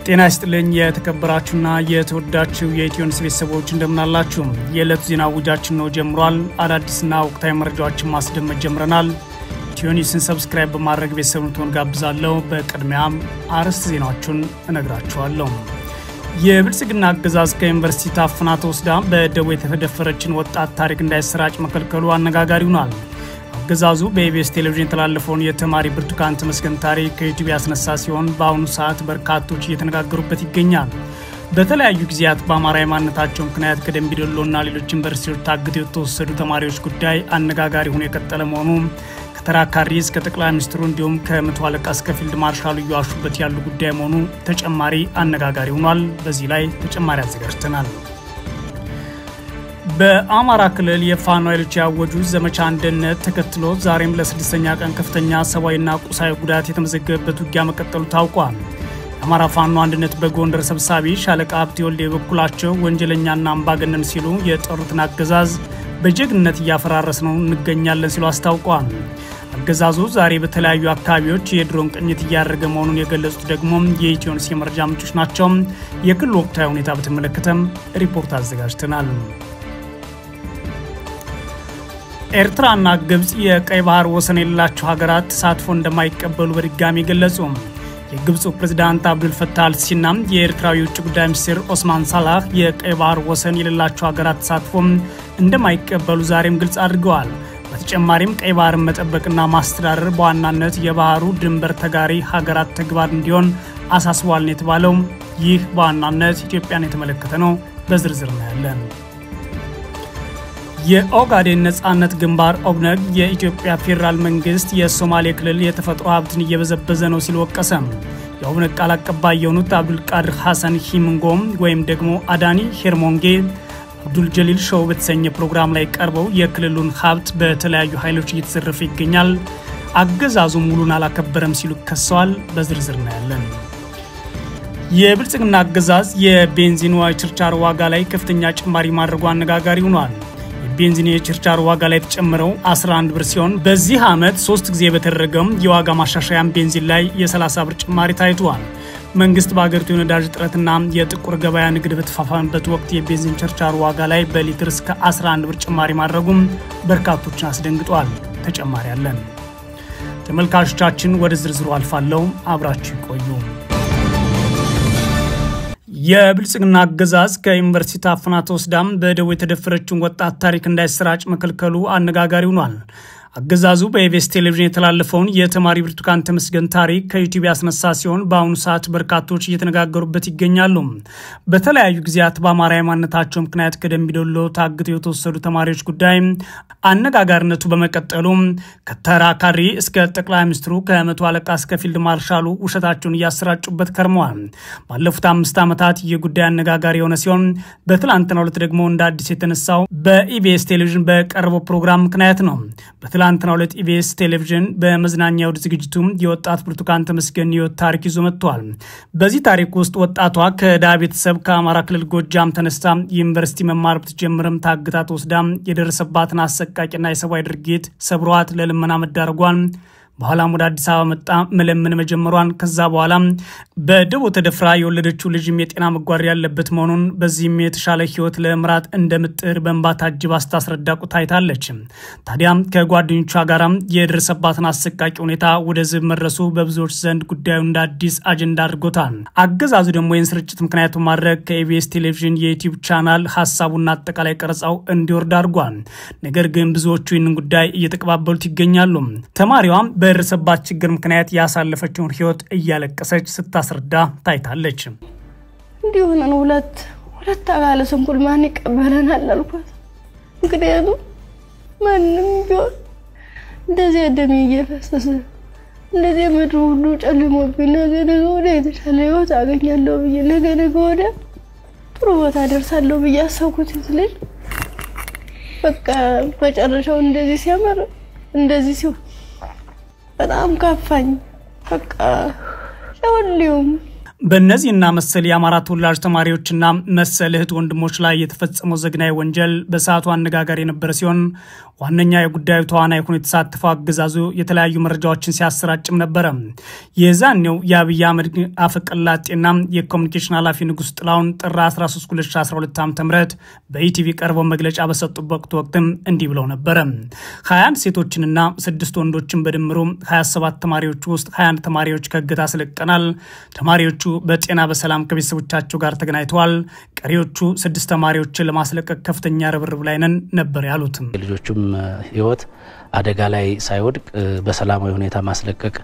ጤና ይስጥልኝ የተከበራችሁና የተወዳችሁ የኢትዮኒውስ ቤተሰቦች እንደምናላችሁ የዕለቱ ዜና ውጃችን ነው ጀምሯል። አዳዲስና ወቅታዊ መረጃዎችን ማስደመጥ ጀምረናል። ኢትዮኒውስን ሰብስክራይብ በማድረግ ቤተሰቡን ጋብዛለሁ። በቅድሚያም አርዕስተ ዜናዎችን እነግራችኋለሁ። የብልጽግና አገዛዝ ከዩኒቨርሲቲ ታፍና ተወስዳ በደቡብ የተደፈረችን ወጣት ታሪክ እንዳይሰራጭ መከልከሉ አነጋጋሪ ሆኗል። አገዛዙ በኢቢኤስ ቴሌቪዥን ተላለፈውን የተማሪ ብርቱካን ተመስገን ታሪክ ከዩቲዩብ ያስነሳ ሲሆን በአሁኑ ሰዓት በርካቶች እየተነጋገሩበት ይገኛል። በተለያዩ ጊዜያት በአማራ ማንነታቸው ምክንያት ከደምቢ ዶሎና ሌሎች ዩኒቨርሲቲዎች ታግተው የተወሰዱ ተማሪዎች ጉዳይ አነጋጋሪ ሆኖ የቀጠለ መሆኑ ከተራካሪ እስከ ጠቅላይ ሚኒስትሩ እንዲሁም ከመቶ አለቃ እስከ ፊልድ ማርሻሉ እያዋሹበት ያሉ ጉዳይ መሆኑ ተጨማሪ አነጋጋሪ ሆኗል። በዚህ ላይ ተጨማሪ አዘጋጅተናል። በአማራ ክልል የፋኖ ኃይሎች ያወጁት ዘመቻ አንድነት ተከትሎ ዛሬም ለስድስተኛ ቀን ከፍተኛ ሰብአዊና ቁሳዊ ጉዳት የተመዘገበበት ውጊያ መቀጠሉ ታውቋል። የአማራ ፋኖ አንድነት በጎንደር ሰብሳቢ ሻለቃ ሀብቴ ወልዴ በኩላቸው ወንጀለኛና አምባገነን ሲሉ የጠሩትን አገዛዝ በጀግንነት እያፈራረስ ነው እንገኛለን ሲሉ አስታውቀዋል። አገዛዙ ዛሬ በተለያዩ አካባቢዎች የድሮን ቅኝት እያደረገ መሆኑን የገለጹት ደግሞ የኢትዮኒውስ የመረጃ ምንጮች ናቸው። የክልሉ ወቅታዊ ሁኔታ በተመለከተም ሪፖርት አዘጋጅተናል። ኤርትራና ግብጽ የቀይ ባህር ወሰን የሌላቸው ሀገራት ተሳትፎ እንደማይቀበሉ በድጋሚ ገለጹ። የግብጽ ፕሬዝዳንት አብዱል ፈታህ አልሲሲና የኤርትራው የውጭ ጉዳይ ሚኒስትር ኦስማን ሳላህ የቀይ ባህር ወሰን የሌላቸው ሀገራት ተሳትፎ እንደማይቀበሉ ዛሬም ግልጽ አድርገዋል። በተጨማሪም ቀይ ባህርን መጠበቅና ማስተዳደር በዋናነት የባህሩ ድንበር ተጋሪ ሀገራት ተግባር እንዲሆን አሳስቧል ነው የተባለው። ይህ በዋናነት ኢትዮጵያን የተመለከተ ነው። በዝርዝር ነው ያለን። የኦጋዴን ነጻነት ግንባር ኦብነግ የኢትዮጵያ ፌደራል መንግስት የሶማሌ ክልል የተፈጥሮ ሀብትን እየበዘበዘ ነው ሲል ወቀሰ። የኦብነግ ቃል አቀባይ የሆኑት አብዱል ቃድር ሐሰን ሂምንጎም ወይም ደግሞ አዳኒ ሄርሞንጌ አብዱል ጀሊል ሾው በተሰኘ ፕሮግራም ላይ ቀርበው የክልሉን ሀብት በተለያዩ ኃይሎች እየተዘረፈ ይገኛል፣ አገዛዙ ሙሉን አላከበረም ሲሉ ከሰዋል። በዝርዝር ነው ያለን። የብልጽግና አገዛዝ የቤንዚን ችርቻሮ ዋጋ ላይ ከፍተኛ ጭማሪ ማድረጉ አነጋጋሪ ሆኗል። ቤንዚን የችርቻሮ ዋጋ ላይ ተጨምረው 11 ብር ሲሆን በዚህ ዓመት 3 ጊዜ በተደረገው የዋጋ ማሻሻያም ቤንዚን ላይ የ30 ብር ጭማሪ ታይቷል። መንግስት በአገሪቱ የነዳጅ እጥረትና የጥቁር ገበያ ንግድ በተፋፋመበት ወቅት የቤንዚን ችርቻሮ ዋጋ ላይ በሊትር እስከ 11 ብር ጭማሪ ማድረጉም በርካቶችን አስደንግጧል። ተጨማሪ አለን። ተመልካቾቻችን ወደ ዝርዝሩ አልፋለሁ፣ አብራችሁ ይቆዩ። የብልጽግና አገዛዝ ከዩኒቨርሲቲ ታፍና ተወስዳ በደቡብ የተደፈረችን ወጣት ታሪክ እንዳይሰራጭ መከልከሉ አነጋጋሪ ሆኗል። አገዛዙ በኢቢኤስ ቴሌቪዥን የተላለፈውን የተማሪ ብርቱካን ተመስገን ታሪክ ከዩቲዩብ ያስነሳ ሲሆን በአሁኑ ሰዓት በርካቶች እየተነጋገሩበት ይገኛሉ። በተለያዩ ጊዜያት በአማራ ማንነታቸው ምክንያት ከደምቢ ዶሎ ታግተው የተወሰዱ ተማሪዎች ጉዳይ አነጋጋሪነቱ በመቀጠሉ ከተራካሪ እስከ ጠቅላይ ሚኒስትሩ ከመቶ አለቃ እስከ ፊልድ ማርሻሉ ውሸታቸውን እያሰራጩበት ከርመዋል። ባለፉት 5 ዓመታት የጉዳይ አነጋጋሪ የሆነ ሲሆን በትላንትናው ዕለት ደግሞ እንደ አዲስ የተነሳው በኢቢኤስ ቴሌቪዥን በቀረበው ፕሮግራም ምክንያት ነው። በትላንትናው ዕለት ኢቢኤስ ቴሌቪዥን በመዝናኛው ዝግጅቱ የወጣት ብርቱካን ተመስገን የህይወት ታሪክ ይዞ መጥቷል። በዚህ ታሪክ ውስጥ ወጣቷ ከድሃ ቤተሰብ ከአማራ ክልል ጎጃም ተነስታ ዩኒቨርሲቲ መማር ብትጀምርም ታግታ ተወስዳ የደረሰባትን አሰቃቂና የሰብአዊ ድርጊት ሰብሯት ለልመና መዳረጓን በኋላም ወደ አዲስ አበባ መጣ መለመን መጀመሯን ከዛ በኋላ በደቡብ ተደፍራ የወለደችው ልጅም የጤና መጓደል ያለበት መሆኑን በዚህም የተሻለ ህይወት ለምራት እንደምጥር በእንባ ታጅባ ስታስረዳ ቆይታለች። ታዲያ ከጓደኞቿ ጋር የደረሰባትን አሰቃቂ ሁኔታ ወደ ህዝብ መድረሱ በብዙዎች ዘንድ ጉዳዩን እንደ አዲስ አጀንዳ አድርጎታል። አገዛዙ ደግሞ ይህን ስርጭት ምክንያቱ ማድረግ ከኢቢኤስ ቴሌቪዥን የዩቲዩብ ቻናል ሀሳቡና አጠቃላይ ቀረጻው እንዲወርድ አድርጓል። ነገር ግን ብዙዎቹ ይህንን ጉዳይ እየተቀባበሉት ይገኛሉ። ተማሪዋ በደረሰባት ችግር ምክንያት ያሳለፈችውን ህይወት እያለቀሰች ስታስረዳ ታይታለች። እንዲሆነን ሁለት አካለ ስንኩል ማን ይቀበለናል አልኳት። ምክንያቱም ማንም ቢሆን እንደዚህ ደም እየፈሰሰ እንደዚህ ምድሩ ሁሉ ጨልሞብኝ ነገ ወዲያ የተሻለ ህይወት አገኛለሁ ብዬ ነገ ወዲያ ጥሩ ቦታ ደርሳለሁ ብዬ አሰብኩት ልጅ በቃ መጨረሻው እንደዚህ ሲያመር እንደዚህ ሲሆን በጣም ካፋኝ በቃ ለሁሉም በእነዚህና መሰል የአማራ ተወላጅ ተማሪዎችና መሰል እህት ወንድሞች ላይ የተፈጸመው ዘግናይ ወንጀል በሰዓቱ አነጋጋሪ የነበረ ሲሆን ዋነኛ የጉዳዩ ተዋናይ ሆኖ የተሳተፈው አገዛዙ የተለያዩ መረጃዎችን ሲያሰራጭም ነበር። የዛኔው የአብይ አህመድ አፈቀላጤና የኮሙኒኬሽን ኃላፊ ንጉስ ጥላውን ጥር 13 2012 ዓ.ም በኢቲቪ ቀርበው መግለጫ በሰጡበት ወቅትም እንዲህ ብለው ነበር። 21 ሴቶችንና 6 ወንዶችን በድምሩ 27 ተማሪዎች ውስጥ 21 ተማሪዎች ከእገታ አስለቀናል። ተማሪዎቹ በጤና በሰላም ከቤተሰቦቻቸው ጋር ተገናኝተዋል። ቀሪዎቹ 6 ተማሪዎችን ለማስለቀቅ ከፍተኛ ርብርብ ላይ ነበር ያሉት። ልጆቹም ህይወት አደጋ ላይ ሳይወድቅ በሰላማዊ ሁኔታ ማስለቀቅ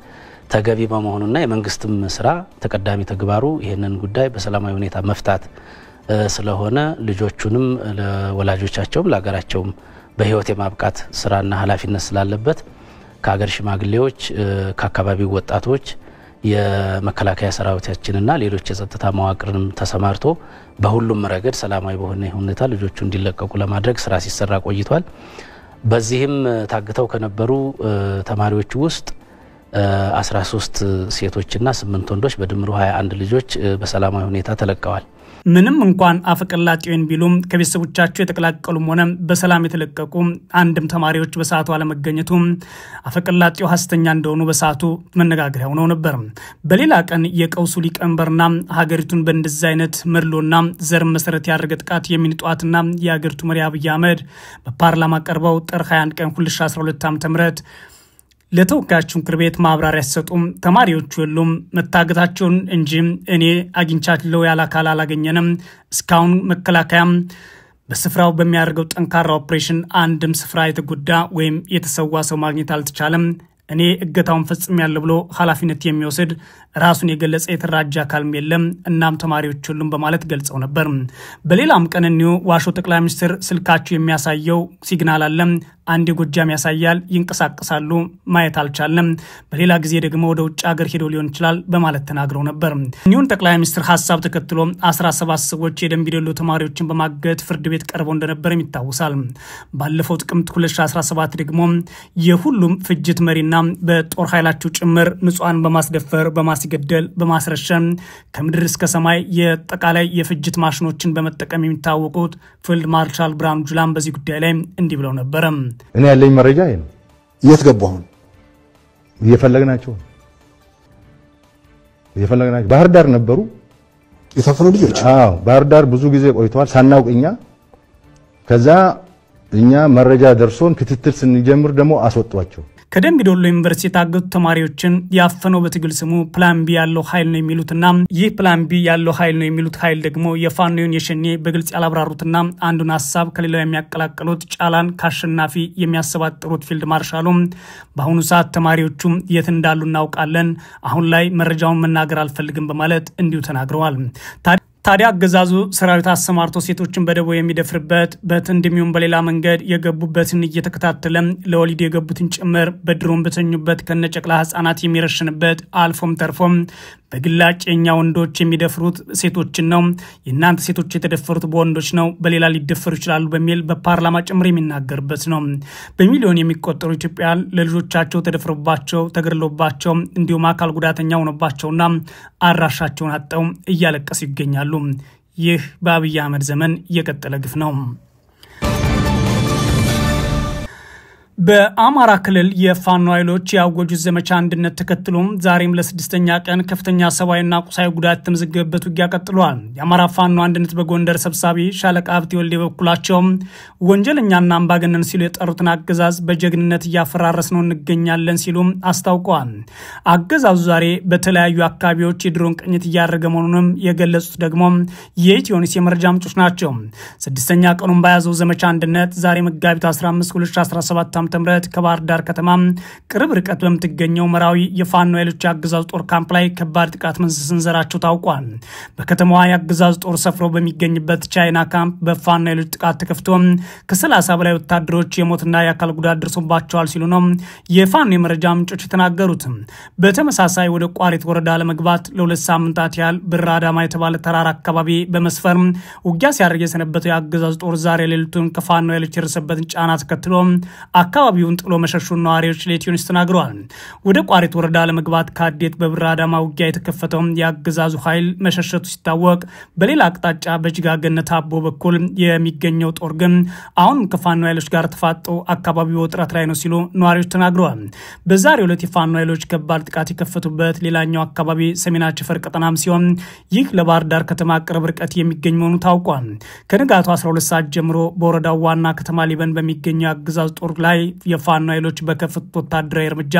ተገቢ በመሆኑና የመንግስትም ስራ ተቀዳሚ ተግባሩ ይሄንን ጉዳይ በሰላማዊ ሁኔታ መፍታት ስለሆነ ልጆቹንም ለወላጆቻቸውም ለሀገራቸውም በህይወት የማብቃት ስራና ኃላፊነት ስላለበት ከሀገር ሽማግሌዎች ከአካባቢው ወጣቶች የመከላከያ ሰራዊታችንና ሌሎች የጸጥታ መዋቅርንም ተሰማርቶ በሁሉም ረገድ ሰላማዊ በሆነ ሁኔታ ልጆቹ እንዲለቀቁ ለማድረግ ስራ ሲሰራ ቆይቷል። በዚህም ታግተው ከነበሩ ተማሪዎች ውስጥ 13 ሴቶችና 8 ወንዶች በድምሩ 21 ልጆች በሰላማዊ ሁኔታ ተለቀዋል። ምንም እንኳን አፈቀላጤውን ቢሉም ከቤተሰቦቻቸው የተቀላቀሉም ሆነ በሰላም የተለቀቁ አንድም ተማሪዎች በሰዓቱ አለመገኘቱ አፈቀላጤው ሐሰተኛ እንደሆኑ በሰዓቱ መነጋገሪያ ሆነው ነበር። በሌላ ቀን የቀውሱ ሊቀመንበርና ሀገሪቱን በእንደዚህ አይነት መድሎና ዘር መሰረት ያደረገ ጥቃት የሚንጧትና የሀገሪቱ መሪ አብይ አህመድ በፓርላማ ቀርበው ጥር 21 ቀን 2012 ዓ.ም ለተወካዮች ምክር ቤት ማብራሪያ ሲሰጡም ተማሪዎቹ ሁሉም መታገታቸውን እንጂ እኔ አግኝቻለሁ ያለ አካል አላገኘንም። እስካሁን መከላከያም በስፍራው በሚያደርገው ጠንካራ ኦፕሬሽን አንድም ስፍራ የተጎዳ ወይም የተሰዋ ሰው ማግኘት አልተቻለም። እኔ እገታውን ፈጽሜያለሁ ብሎ ኃላፊነት የሚወስድ ራሱን የገለጸ የተራጀ አካልም የለም። እናም ተማሪዎች ሁሉም በማለት ገልጸው ነበር። በሌላም ቀን ነው ዋሾ ጠቅላይ ሚኒስትር ስልካቸው የሚያሳየው ሲግናል አለ፣ አንድ ጎጃም ያሳያል፣ ይንቀሳቀሳሉ፣ ማየት አልቻለም። በሌላ ጊዜ ደግሞ ወደ ውጭ ሀገር ሄዶ ሊሆን ይችላል በማለት ተናግረው ነበር። እኒሁን ጠቅላይ ሚኒስትር ሐሳብ ተከትሎ 17 ሰዎች የደምቢ ዶሎ ተማሪዎችን በማገት ፍርድ ቤት ቀርበው እንደነበር ይታወሳል። ባለፈው ጥቅምት 2017 ደግሞ የሁሉም ፍጅት መሪና በጦር ኃይላቸው ጭምር ንጹሃን በማስደፈር በማስገደል በማስረሸን ከምድር እስከ ሰማይ የጠቃላይ የፍጅት ማሽኖችን በመጠቀም የሚታወቁት ፊልድ ማርሻል ብርሃኑ ጁላም በዚህ ጉዳይ ላይ እንዲህ ብለው ነበር። እኔ ያለኝ መረጃ ይሄ ነው። እየተገባሁ እየፈለግናቸው ባህር ዳር ነበሩ የታፈኑ ልጆች። አዎ ባህር ዳር ብዙ ጊዜ ቆይተዋል ሳናውቅኛ። ከዛ እኛ መረጃ ደርሶን ክትትል ስንጀምር ደግሞ አስወጧቸው። ከደምቢ ዶሎ ዩኒቨርሲቲ የታገቱ ተማሪዎችን ያፈነው በትግል ስሙ ፕላን ቢ ያለው ኃይል ነው የሚሉትና ይህ ፕላን ቢ ያለው ኃይል ነው የሚሉት ኃይል ደግሞ የፋኖን የሸኔ በግልጽ ያላብራሩትና አንዱን ሐሳብ ከሌላው የሚያቀላቅሉት ጫላን ካሸናፊ የሚያሰባጥሩት ፊልድ ማርሻሉ በአሁኑ ሰዓት ተማሪዎቹ የት እንዳሉ እናውቃለን፣ አሁን ላይ መረጃውን መናገር አልፈልግም በማለት እንዲሁ ተናግረዋል። ታዲያ አገዛዙ ሰራዊት አሰማርቶ ሴቶችን በደቦ የሚደፍርበት በትንድሚውን በሌላ መንገድ የገቡበትን እየተከታተለ ለወሊድ የገቡትን ጭምር በድሮን በተኙበት ከነጨቅላ ህፃናት የሚረሽንበት አልፎም ተርፎም በግላጭ የኛ ወንዶች የሚደፍሩት ሴቶችን ነው፣ የናንተ ሴቶች የተደፈሩት በወንዶች ነው፣ በሌላ ሊደፈሩ ይችላሉ በሚል በፓርላማ ጭምር የሚናገርበት ነው። በሚሊዮን የሚቆጠሩ ኢትዮጵያውያን ለልጆቻቸው ተደፍሮባቸው ተገድሎባቸው እንዲሁም አካል ጉዳተኛ ሆነባቸውና አራሻቸውን አጠው እያለቀሱ ይገኛሉ። ይህ በአብይ አህመድ ዘመን የቀጠለ ግፍ ነው። በአማራ ክልል የፋኖ ኃይሎች ያወጁት ዘመቻ አንድነት ተከትሎም ዛሬም ለስድስተኛ ቀን ከፍተኛ ሰብአዊና ቁሳዊ ጉዳት ተመዘገበበት ውጊያ ቀጥሏል። የአማራ ፋኖ አንድነት በጎንደር ሰብሳቢ ሻለቃ ሀብቴ ወልዴ በኩላቸው ወንጀለኛና አምባገነን ሲሉ የጠሩትን አገዛዝ በጀግንነት እያፈራረስ ነው እንገኛለን ሲሉ አስታውቀዋል። አገዛዙ ዛሬ በተለያዩ አካባቢዎች የድሮን ቅኝት እያደረገ መሆኑንም የገለጹት ደግሞ የኢትዮኒስ የመረጃ ምንጮች ናቸው። ስድስተኛ ቀኑን በያዘው ዘመቻ አንድነት ዛሬ መጋቢት 15 2017 ተምረት ከባህር ዳር ከተማ ቅርብ ርቀት በምትገኘው መራዊ የፋኖ ኃይሎች አገዛዝ ጦር ካምፕ ላይ ከባድ ጥቃት መሰንዘራቸው ታውቋል። በከተማዋ የአገዛዝ ጦር ሰፍሮ በሚገኝበት ቻይና ካምፕ በፋኖ ኃይሎች ጥቃት ተከፍቶ ከ30 በላይ ወታደሮች የሞትና የአካል ጉዳት ደርሶባቸዋል ሲሉ ነው የፋኖ የመረጃ ምንጮች የተናገሩት። በተመሳሳይ ወደ ቋሪት ወረዳ ለመግባት ለ2 ሳምንታት ያህል ብራዳማ የተባለ ተራራ አካባቢ በመስፈር ውጊያ ሲያደርግ የሰነበተው የአገዛዝ ጦር ዛሬ ሌሊቱን ከፋኖ ኃይሎች የደረሰበትን ጫና ተከትሎ አካባቢውን ጥሎ መሸሹን ነዋሪዎች ለኢትዮኒውስ ተናግረዋል። ወደ ቋሪት ወረዳ ለመግባት ካዴት በብር አዳማ ውጊያ የተከፈተው የአገዛዙ ኃይል መሸሸቱ ሲታወቅ፣ በሌላ አቅጣጫ በጅጋ ገነት አቦ በኩል የሚገኘው ጦር ግን አሁን ከፋኖ ኃይሎች ጋር ተፋጦ አካባቢው ውጥረት ላይ ነው ሲሉ ነዋሪዎች ተናግረዋል። በዛሬው ዕለት የፋኖ ኃይሎች ከባድ ጥቃት የከፈቱበት ሌላኛው አካባቢ ሰሜን አቸፈር ቀጠናም ሲሆን ይህ ለባህር ዳር ከተማ ቅርብ ርቀት የሚገኝ መሆኑ ታውቋል። ከንጋቱ 12 ሰዓት ጀምሮ በወረዳው ዋና ከተማ ሊበን በሚገኘው አገዛዝ ጦር ላይ የፋኖ ኃይሎች በከፈቱት ወታደራዊ እርምጃ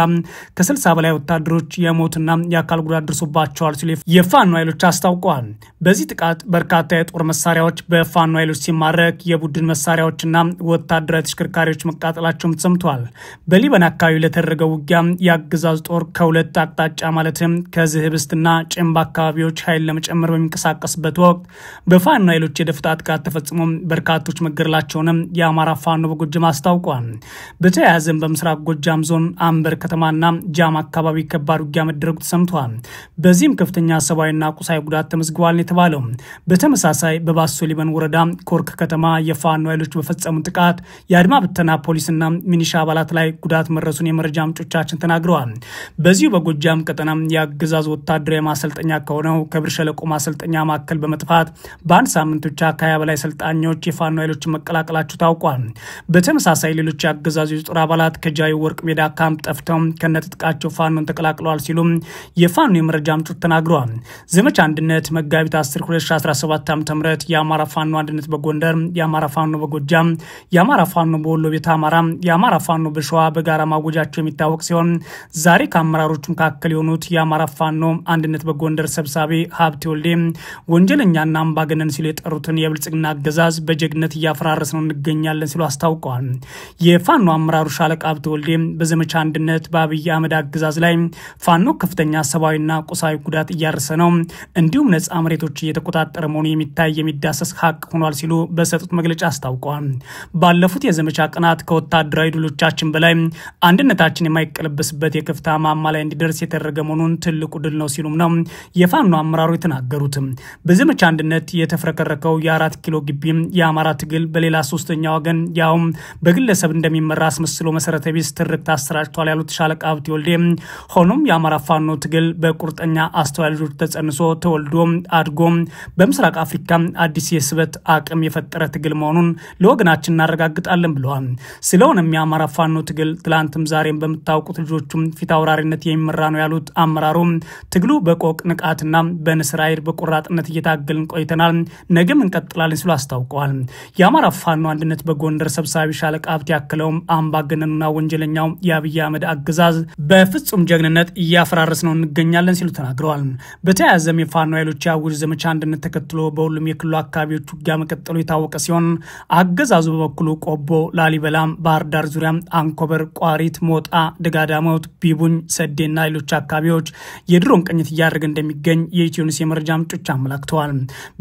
ከ60 በላይ ወታደሮች የሞትና የአካል ጉዳት ደርሶባቸዋል ሲሉ የፋኖ ኃይሎች አስታውቀዋል። በዚህ ጥቃት በርካታ የጦር መሳሪያዎች በፋኖ ኃይሎች ሲማረክ የቡድን መሳሪያዎችና ወታደራዊ ተሽከርካሪዎች መቃጠላቸውም ተሰምተዋል። በሊበን አካባቢ ለተደረገው ውጊያ የአገዛዝ ጦር ከሁለት አቅጣጫ ማለትም ከዝህብስትና ጭምባ አካባቢዎች ኃይል ለመጨመር በሚንቀሳቀስበት ወቅት በፋኖ ኃይሎች የደፈጣ ጥቃት ተፈጽሞ በርካቶች መገደላቸውንም የአማራ ፋኖ በጎጃም አስታውቋል። በተያያዘም በምስራቅ ጎጃም ዞን አንበር ከተማና ጃማ አካባቢ ከባድ ውጊያ መደረጉ ተሰምቷል። በዚህም ከፍተኛ ሰብአዊና ቁሳዊ ጉዳት ተመዝግቧል የተባለው። በተመሳሳይ በባሶ ሊበን ወረዳ ኮርክ ከተማ የፋኖ ኃይሎች በፈጸሙ ጥቃት የአድማ ብተና ፖሊስና ሚኒሻ አባላት ላይ ጉዳት መድረሱን የመረጃ ምንጮቻችን ተናግረዋል። በዚሁ በጎጃም ቀጠና የአገዛዝ ወታደራዊ ማሰልጠኛ ከሆነው ከብር ሸለቆ ማሰልጠኛ ማዕከል በመጥፋት በአንድ ሳምንት ብቻ ከ20 በላይ ሰልጣኞች የፋኖ ኃይሎችን መቀላቀላቸው ታውቋል። በተመሳሳይ ሌሎች የአገዛዙ የጦር አባላት ከጃዊ ወርቅ ሜዳ ካምፕ ጠፍተው ከነትጥቃቸው ፋኖን ተቀላቅለዋል ሲሉ የፋኖ የመረጃ ምንጮች ተናግረዋል። ዘመቻ አንድነት መጋቢት 10 2017 ዓ.ም የአማራ ፋኖ አንድነት በጎንደር፣ የአማራ ፋኖ በጎጃም፣ የአማራ ፋኖ በወሎ ቤተ አማራ፣ የአማራ ፋኖ በሸዋ በጋራ ማወጃቸው የሚታወቅ ሲሆን ዛሬ ከአመራሮቹ መካከል የሆኑት የአማራ ፋኖ አንድነት በጎንደር ሰብሳቢ ሀብቴ ወልዴ ወንጀለኛና አምባገነን ሲሉ የጠሩትን የብልጽግና አገዛዝ በጀግነት እያፈራረስ ነው እንገኛለን ሲሉ አስታውቀዋል። የፋኖ አመራሩ ሻለቃ ሀብቴ ወልዴ በዘመቻ አንድነት በአብይ አህመድ አገዛዝ ላይ ፋኖ ከፍተኛ ሰብአዊና ቁሳዊ ጉዳት እያረሰ ነው፣ እንዲሁም ነጻ መሬቶች እየተቆጣጠረ መሆኑ የሚታይ የሚዳሰስ ሀቅ ሆኗል ሲሉ በሰጡት መግለጫ አስታውቀዋል። ባለፉት የዘመቻ ቀናት ከወታደራዊ ድሎቻችን በላይ አንድነታችን የማይቀለበስበት የከፍታ ማማ ላይ እንዲደርስ የተደረገ መሆኑን ትልቁ ድል ነው ሲሉም ነው የፋኖ አመራሩ የተናገሩት። በዘመቻ አንድነት የተፍረከረከው የ4 ኪሎ ግቢ የአማራ ትግል በሌላ ሶስተኛ ወገን ያውም በግለሰብ እንደሚመራ አስመስሎ መሰረተ ቢስ ትርክት አሰራጭቷል ያሉት ሻለቃ ሀብቴ ወልዴ ሆኖም የአማራ ፋኖ ትግል በቁርጠኛ አስተዋይ ልጆች ተጸንሶ ተወልዶ አድጎ በምስራቅ አፍሪካ አዲስ የስበት አቅም የፈጠረ ትግል መሆኑን ለወገናችን እናረጋግጣለን ብለዋል። ስለሆነም የአማራ ፋኖ ትግል ትላንትም ዛሬም በመታወቁት ልጆቹም ፊት አውራሪነት የሚመራ ነው ያሉት አመራሩ ትግሉ በቆቅ ንቃትና በንስር ኃይል በቆራጥነት እየታገልን ቆይተናል፣ ነገም እንቀጥላለን ሲሉ አስታውቀዋል። የአማራ ፋኖ አንድነት በጎንደር ሰብሳቢ ሻለቃ ሀብቴ ያክለው አምባገነኑና ወንጀለኛው የአብይ አህመድ አገዛዝ በፍጹም ጀግንነት እያፈራረስ ነው እንገኛለን ሲሉ ተናግረዋል። በተያያዘም የፋኖ ኃይሎች ያውጅ ዘመቻ አንድነት ተከትሎ በሁሉም የክልሉ አካባቢዎች ውጊያ መቀጠሉ የታወቀ ሲሆን አገዛዙ በበኩሉ ቆቦ፣ ላሊበላ፣ ባህር ዳር ዙሪያ፣ አንኮበር፣ ቋሪት፣ ሞጣ፣ ደጋዳሞት፣ ቢቡኝ፣ ሰዴና ሌሎች አካባቢዎች የድሮን ቅኝት እያደረገ እንደሚገኝ የኢትዮኒውስ የመረጃ ምንጮች አመላክተዋል።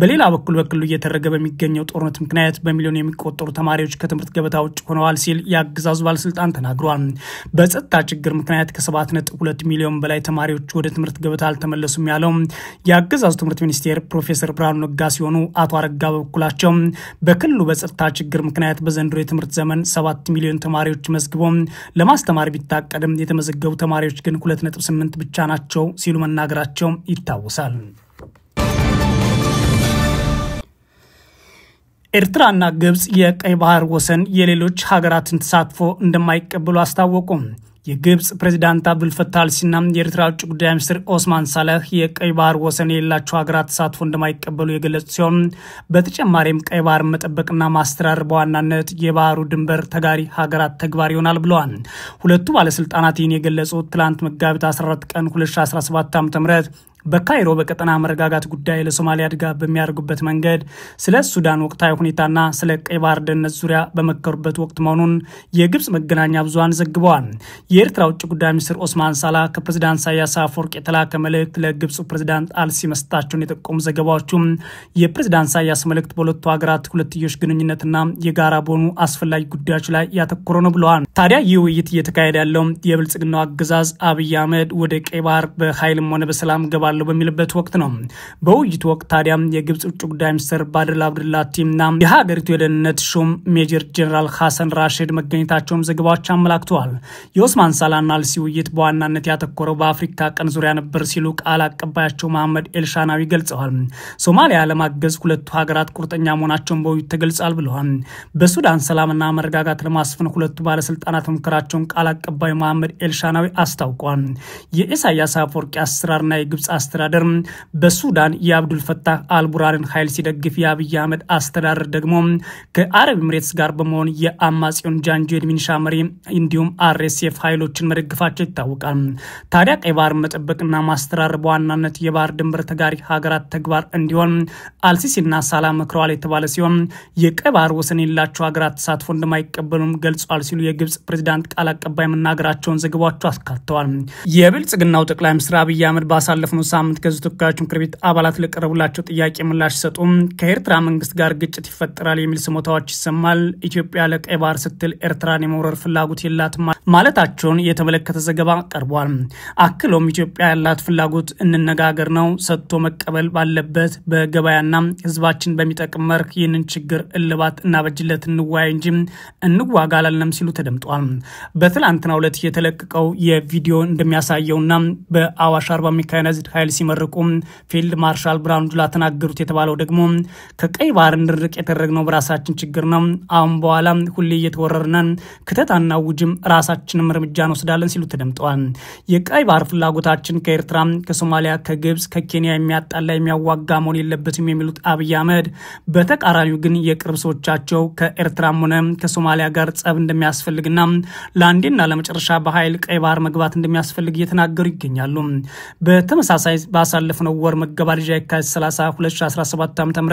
በሌላ በኩል በክልሉ እየተደረገ በሚገኘው ጦርነት ምክንያት በሚሊዮን የሚቆጠሩ ተማሪዎች ከትምህርት ገበታ ውጭ ሆነዋል ሲል የአገዛዙ ባለስልጣን ተናግሯል። በጸጥታ ችግር ምክንያት ከ7.2 ሚሊዮን በላይ ተማሪዎች ወደ ትምህርት ገበታ አልተመለሱም ያለው የአገዛዙ ትምህርት ሚኒስቴር ፕሮፌሰር ብርሃኑ ነጋ ሲሆኑ አቶ አረጋ በበኩላቸው በክልሉ በጸጥታ ችግር ምክንያት በዘንድሮ የትምህርት ዘመን 7 ሚሊዮን ተማሪዎች መዝግቦ ለማስተማር ቢታቀድም የተመዘገቡ ተማሪዎች ግን 2.8 ብቻ ናቸው ሲሉ መናገራቸው ይታወሳል። ኤርትራና ግብጽ የቀይ ባህር ወሰን የሌሎች ሀገራትን ተሳትፎ እንደማይቀበሉ አስታወቁ። የግብጽ ፕሬዝዳንት አብዱል ፈታህ አልሲና የኤርትራ ውጭ ጉዳይ ሚኒስትር ኦስማን ሳላህ የቀይ ባህር ወሰን የሌላቸው ሀገራት ተሳትፎ እንደማይቀበሉ የገለጹ ሲሆን በተጨማሪም ቀይ ባህር መጠበቅና ማስተዳደር በዋናነት የባህሩ ድንበር ተጋሪ ሀገራት ተግባር ይሆናል ብለዋል። ሁለቱ ባለስልጣናት ይህን የገለጹት ትላንት መጋቢት 14 ቀን 2017 ዓ.ም በካይሮ በቀጠና መረጋጋት ጉዳይ ለሶማሊያ ድጋፍ በሚያደርጉበት መንገድ ስለ ሱዳን ወቅታዊ ሁኔታና ስለ ቀይ ባህር ደህንነት ዙሪያ በመከሩበት ወቅት መሆኑን የግብጽ መገናኛ ብዙሃን ዘግበዋል። የኤርትራ ውጭ ጉዳይ ሚኒስትር ኦስማን ሳላ ከፕሬዝዳንት ኢሳያስ አፈወርቂ የተላከ መልእክት ለግብጽ ፕሬዝዳንት አልሲ መስጠታቸውን የጠቆሙ ዘገባዎቹም የፕሬዝዳንት ኢሳያስ መልእክት በሁለቱ ሀገራት ሁለትዮሽ ግንኙነትና የጋራ በሆኑ አስፈላጊ ጉዳዮች ላይ ያተኮረ ነው ብለዋል። ታዲያ ይህ ውይይት እየተካሄደ ያለው የብልጽግናው አገዛዝ አብይ አህመድ ወደ ቀይ ባህር በኃይልም ሆነ በሰላም ገባ ቀርባለሁ በሚልበት ወቅት ነው። በውይይቱ ወቅት ታዲያ የግብጽ ውጭ ጉዳይ ሚኒስትር ባድር አብዱላቲና የሀገሪቱ የደህንነት ሹም ሜጀር ጀነራል ሐሰን ራሺድ መገኘታቸውን ዘገባዎች አመላክተዋል። የኦስማን ሳላና አልሲ ውይይት በዋናነት ያተኮረው በአፍሪካ ቀን ዙሪያ ነበር ሲሉ ቃል አቀባያቸው መሐመድ ኤልሻናዊ ገልጸዋል። ሶማሊያ ለማገዝ ሁለቱ ሀገራት ቁርጠኛ መሆናቸውን በውይይት ተገልጿል ብለዋል። በሱዳን ሰላምና መረጋጋት ለማስፈን ሁለቱ ባለስልጣናት መከራቸውን ቃል አቀባዩ መሐመድ ኤልሻናዊ አስታውቋል። የኢሳያስ አፈወርቂ አሰራርና የግብጽ አስተዳደር በሱዳን የአብዱል ፈታህ አልቡራንን ኃይል ሲደግፍ የአብይ አህመድ አስተዳደር ደግሞ ከአረብ ኤምሬትስ ጋር በመሆን የአማጺውን ጃንጆይድ ሚኒሻ መሪ እንዲሁም አርኤስኤፍ ኃይሎችን መደገፋቸው ይታወቃል። ታዲያ ቀይ ባህር መጠበቅና ማስተዳደር በዋናነት የባህር ድንበር ተጋሪ ሀገራት ተግባር እንዲሆን አልሲሲና ሳላ መክረዋል የተባለ ሲሆን የቀይ ባህር ወሰን የሌላቸው ሀገራት ተሳትፎ እንደማይቀበሉም ገልጿል ሲሉ የግብጽ ፕሬዝዳንት ቃል አቀባይ መናገራቸውን ዘገባዎቹ አስካተዋል። የብልጽግናው ጠቅላይ ሚኒስትር አብይ አህመድ ባሳለፍነው ሳምንት ከህዝብ ተወካዮች ምክር ቤት አባላት ለቀረቡላቸው ጥያቄ ምላሽ ሰጡ። ከኤርትራ መንግስት ጋር ግጭት ይፈጠራል የሚል ስሞታዎች ይሰማል። ኢትዮጵያ ለቀይ ባህር ስትል ኤርትራን የመውረር ፍላጎት የላትም ማለታቸውን የተመለከተ ዘገባ ቀርቧል። አክሎም ኢትዮጵያ ያላት ፍላጎት እንነጋገር ነው፣ ሰጥቶ መቀበል ባለበት በገበያና ህዝባችን በሚጠቅም መልክ ይህንን ችግር እልባት እናበጅለት እንወያይ እንጂ እንዋጋ አላልንም ሲሉ ተደምጧል። በትላንትናው ዕለት የተለቀቀው የቪዲዮ እንደሚያሳየውና በአዋሽ አርባ ሜካናይዝድ ኃይል ሲመርቁ ፊልድ ማርሻል ብርሃኑ ጁላ ተናገሩት የተባለው ደግሞ ከቀይ ባህር እንድርቅ የተደረግነው በራሳችን ችግር ነው። አሁን በኋላ ሁሌ እየተወረርነን ክተታና ውጅም ራሳችንም እርምጃ እንወስዳለን ሲሉ ተደምጠዋል። የቀይ ባህር ፍላጎታችን ከኤርትራ፣ ከሶማሊያ፣ ከግብጽ፣ ከኬንያ የሚያጣላ የሚያዋጋ መሆን የለበትም የሚሉት አብይ አህመድ በተቃራኒው ግን የቅርብ ሰዎቻቸው ከኤርትራም ሆነ ከሶማሊያ ጋር ጸብ እንደሚያስፈልግና ለአንዴና ለመጨረሻ በኃይል ቀይ ባህር መግባት እንደሚያስፈልግ እየተናገሩ ይገኛሉ። በተመሳሳይ ባሳለፍነው ወር መገባደጃ የካቲት 30 2017 ዓ.ም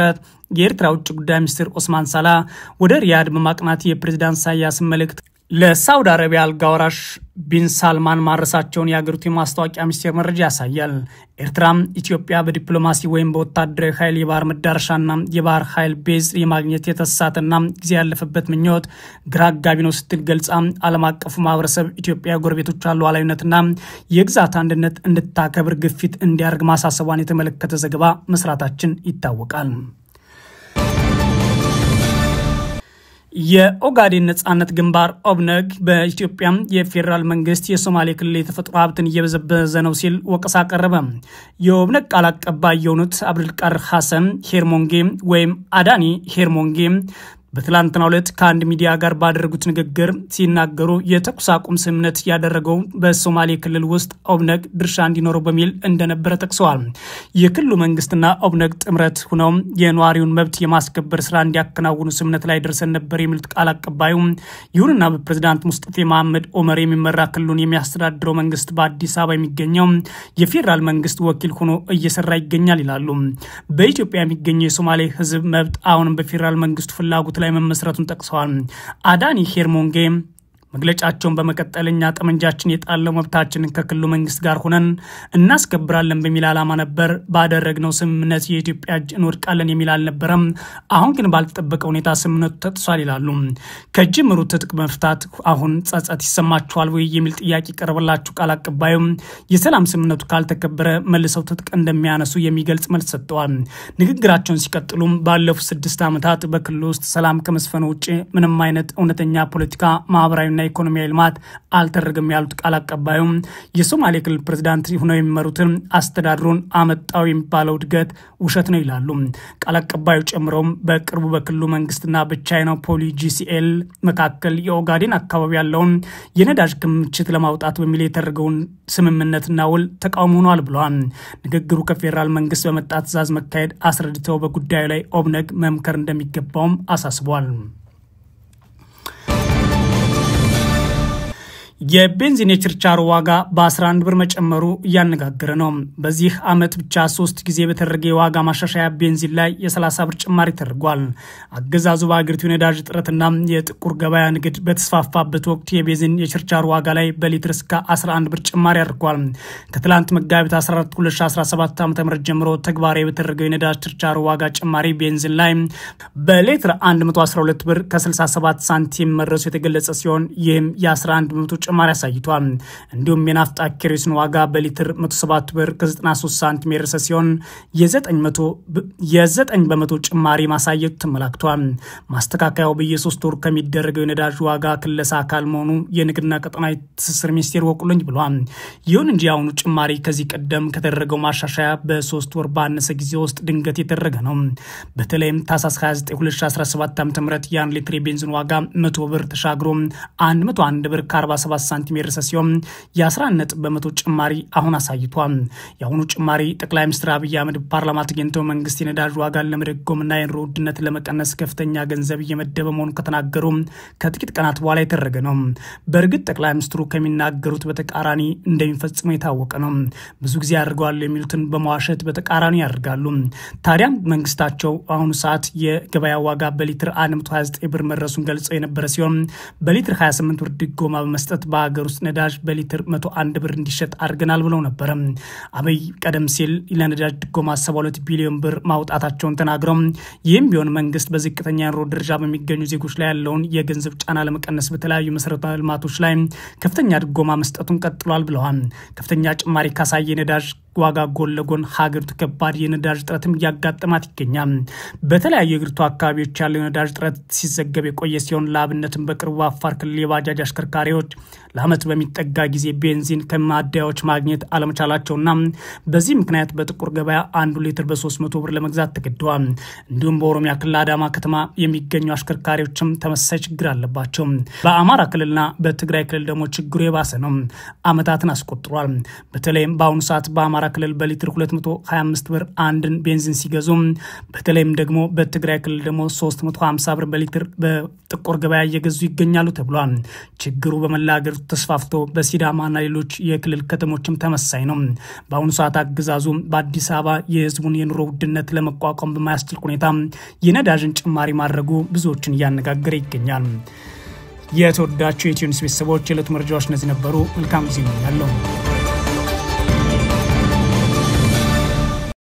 የኤርትራ ውጭ ጉዳይ ሚኒስትር ኦስማን ሳላ ወደ ሪያድ በማቅናት የፕሬዝዳንት ኢሳያስ መልእክት ለሳውዲ አረቢያ አልጋ ወራሽ ቢን ሳልማን ማድረሳቸውን የአገሪቱ የማስታወቂያ ሚኒስቴር መረጃ ያሳያል። ኤርትራም ኢትዮጵያ በዲፕሎማሲ ወይም በወታደራዊ ኃይል የባህር መዳረሻና የባህር ኃይል ቤዝ የማግኘት የተሳተና ጊዜ ያለፈበት ምኞት ግራ አጋቢ ነው ስትል ገልጻ ዓለም አቀፉ ማህበረሰብ ኢትዮጵያ ጎረቤቶቿ ሉዓላዊነትና የግዛት አንድነት እንድታከብር ግፊት እንዲያደርግ ማሳሰቧን የተመለከተ ዘገባ መስራታችን ይታወቃል። የኦጋዴን ነጻነት ግንባር ኦብነግ በኢትዮጵያ የፌደራል መንግስት የሶማሌ ክልል የተፈጥሮ ሀብትን እየበዘበዘ ነው ሲል ወቀሳ ቀረበ። የኦብነግ ቃል አቀባይ የሆኑት አብዱልቃድር ሐሰን ሄርሞንጌ ወይም አዳኒ ሄርሞንጌ በትላንትናው ዕለት ከአንድ ሚዲያ ጋር ባደረጉት ንግግር ሲናገሩ የተኩስ አቁም ስምምነት ያደረገው በሶማሌ ክልል ውስጥ ኦብነግ ድርሻ እንዲኖረው በሚል እንደነበረ ጠቅሰዋል። የክልሉ መንግስትና ኦብነግ ጥምረት ሆነው የነዋሪውን መብት የማስከበር ስራ እንዲያከናውኑ ስምምነት ላይ ደርሰን ነበር የሚሉት ቃል አቀባዩ፣ ይሁንና በፕሬዝዳንት ሙስጠፌ መሐመድ ኦመር የሚመራ ክልሉን የሚያስተዳድረው መንግስት በአዲስ አበባ የሚገኘው የፌደራል መንግስት ወኪል ሆኖ እየሰራ ይገኛል ይላሉ። በኢትዮጵያ የሚገኘው የሶማሌ ህዝብ መብት አሁንም በፌደራል መንግስቱ ፍላጎት ላይ መመስረቱን ጠቅሰዋል። አዳኒ ሄርሞንጌ መግለጫቸውን በመቀጠልኛ ጠመንጃችን የጣለው መብታችንን ከክልሉ መንግስት ጋር ሆነን እናስከብራለን በሚል ዓላማ ነበር። ባደረግነው ስምምነት የኢትዮጵያ እጅ እንወድቃለን የሚል አልነበረም። አሁን ግን ባልተጠበቀ ሁኔታ ስምምነቱ ተጥሷል ይላሉ። ከጅምሩ ትጥቅ መፍታት አሁን ጸጸት ይሰማቸዋል ወይ የሚል ጥያቄ ቀርበላቸው ቃል አቀባዩ የሰላም ስምምነቱ ካልተከበረ መልሰው ትጥቅ እንደሚያነሱ የሚገልጽ መልስ ሰጥተዋል። ንግግራቸውን ሲቀጥሉም ባለፉት 6 ዓመታት በክልሉ ውስጥ ሰላም ከመስፈኑ ውጪ ምንም አይነት እውነተኛ ፖለቲካ፣ ማህበራዊ ኢኮኖሚያዊ ልማት አልተደረገም ያሉት ቃል አቀባዩ የሶማሌ ክልል ፕሬዝዳንት ሆነው የሚመሩትን አስተዳድሩን አመጣው የሚባለው እድገት ውሸት ነው ይላሉ። ቃል አቀባዩ ጨምረውም በቅርቡ በክልሉ መንግስትና በቻይናው ፖሊ ጂሲኤል መካከል የኦጋዴን አካባቢ ያለውን የነዳጅ ክምችት ለማውጣት በሚል የተደረገውን ስምምነትና ውል ተቃውመዋል ብለዋል። ንግግሩ ከፌደራል መንግስት በመጣ ትዕዛዝ መካሄድ አስረድተው በጉዳዩ ላይ ኦብነግ መምከር እንደሚገባውም አሳስቧል። የቤንዚን የችርቻሮ ዋጋ በ11 ብር መጨመሩ እያነጋገረ ነው። በዚህ ዓመት ብቻ 3 ጊዜ በተደረገ የዋጋ ማሻሻያ ቤንዚን ላይ የ30 ብር ጭማሪ ተደርጓል። አገዛዙ በአገሪቱ ነዳጅ እጥረትና የጥቁር ገበያ ንግድ በተስፋፋበት ወቅት የቤንዚን የችርቻሮ ዋጋ ላይ በሊትር እስከ 11 ብር ጭማሪ አድርጓል። ከትላንት መጋቢት 14 2017 ዓ.ም ጀምሮ ተግባራዊ በተደረገው የነዳጅ ችርቻሮ ዋጋ ጭማሪ ቤንዚን ላይ በሊትር 112 ብር ከ67 ሳንቲም መድረሱ የተገለጸ ሲሆን ይህም የ11 በመቶ ጭማሪ አሳይቷል። እንዲሁም የናፍጣ ኬሮሲን ዋጋ በሊትር 107 ብር ከ93 ሳንቲም የደረሰ ሲሆን የ9 በመቶ ጭማሪ ማሳየቱ ተመላክቷል። ማስተካከያው በየ3 ወሩ ከሚደረገው የነዳጅ ዋጋ ክለሳ አካል መሆኑ የንግድና ቀጠናዊ ትስስር ሚኒስቴር ወቁልኝ ብሏል። ይሁን እንጂ አሁኑ ጭማሪ ከዚህ ቀደም ከተደረገው ማሻሻያ በ3 ወር ባነሰ ጊዜ ውስጥ ድንገት የተደረገ ነው። በተለይም ታህሳስ 29 2017 ዓ.ም ያን ሊትር ቤንዚን ዋጋ 100 ብር ተሻግሮ 101 ብር ከ47 ሳንቲም የደረሰ ሲሆን የ11 በመቶ ጭማሪ አሁን አሳይቷል። የአሁኑ ጭማሪ ጠቅላይ ሚኒስትር አብይ አህመድ ፓርላማ ተገኝተው መንግስት የነዳጅ ዋጋን ለመደጎምና የኑሮ ውድነት ለመቀነስ ከፍተኛ ገንዘብ እየመደበ መሆኑን ከተናገሩ ከጥቂት ቀናት በኋላ የተደረገ ነው። በእርግጥ ጠቅላይ ሚኒስትሩ ከሚናገሩት በተቃራኒ እንደሚፈጽሙ የታወቀ ነው። ብዙ ጊዜ ያደርገዋል የሚሉትን በመዋሸት በተቃራኒ ያደርጋሉ። ታዲያ መንግስታቸው አሁኑ ሰዓት የገበያ ዋጋ በሊትር 129 ብር መድረሱን ገልጸው የነበረ ሲሆን በሊትር 28 ብር ድጎማ በመስጠት በሀገር ውስጥ ነዳጅ በሊትር 101 ብር እንዲሸጥ አድርገናል ብለው ነበር። አብይ ቀደም ሲል ለነዳጅ ድጎማ 72 ቢሊዮን ብር ማውጣታቸውን ተናግረው ይህም ቢሆን መንግስት በዝቅተኛ ኑሮ ደረጃ በሚገኙ ዜጎች ላይ ያለውን የገንዘብ ጫና ለመቀነስ በተለያዩ መሰረታዊ ልማቶች ላይ ከፍተኛ ድጎማ መስጠቱን ቀጥሏል ብለዋል። ከፍተኛ ጭማሪ ካሳየ ነዳጅ ዋጋ ጎን ለጎን ሀገሪቱ ከባድ የነዳጅ እጥረትም እያጋጠማት ይገኛል። በተለያዩ የሀገሪቱ አካባቢዎች ያለው የነዳጅ እጥረት ሲዘገብ የቆየ ሲሆን ለአብነትም በቅርቡ አፋር ክልል የባጃጅ አሽከርካሪዎች ለዓመት በሚጠጋ ጊዜ ቤንዚን ከማደያዎች ማግኘት አለመቻላቸውና በዚህ ምክንያት በጥቁር ገበያ 1 ሊትር በ300 ብር ለመግዛት ተገደዋል። እንዲሁም በኦሮሚያ ክልል አዳማ ከተማ የሚገኙ አሽከርካሪዎችም ተመሳሳይ ችግር አለባቸው። በአማራ ክልልና በትግራይ ክልል ደግሞ ችግሩ የባሰ ነው። አመታትን አስቆጥሯል። በተለይም በአሁኑ ሰዓት በአማራ ክልል በሊትር 225 ብር አንድን ቤንዚን ሲገዙ በተለይም ደግሞ በትግራይ ክልል ደግሞ 350 ብር በሊትር በጥቁር ገበያ እየገዙ ይገኛሉ ተብሏል። ችግሩ በመላ ሀገሪቱ ተስፋፍቶ በሲዳማና ሌሎች የክልል ከተሞችም ተመሳሳይ ነው። በአሁኑ ሰዓት አገዛዙ በአዲስ አበባ የህዝቡን የኑሮ ውድነት ለመቋቋም በማያስችል ሁኔታ የነዳጅን ጭማሪ ማድረጉ ብዙዎችን እያነጋገረ ይገኛል። የተወዳጁ የኢትዮ ኒውስ ቤተሰቦች የዕለቱ መረጃዎች እነዚህ ነበሩ። መልካም ጊዜ ነው ያለው።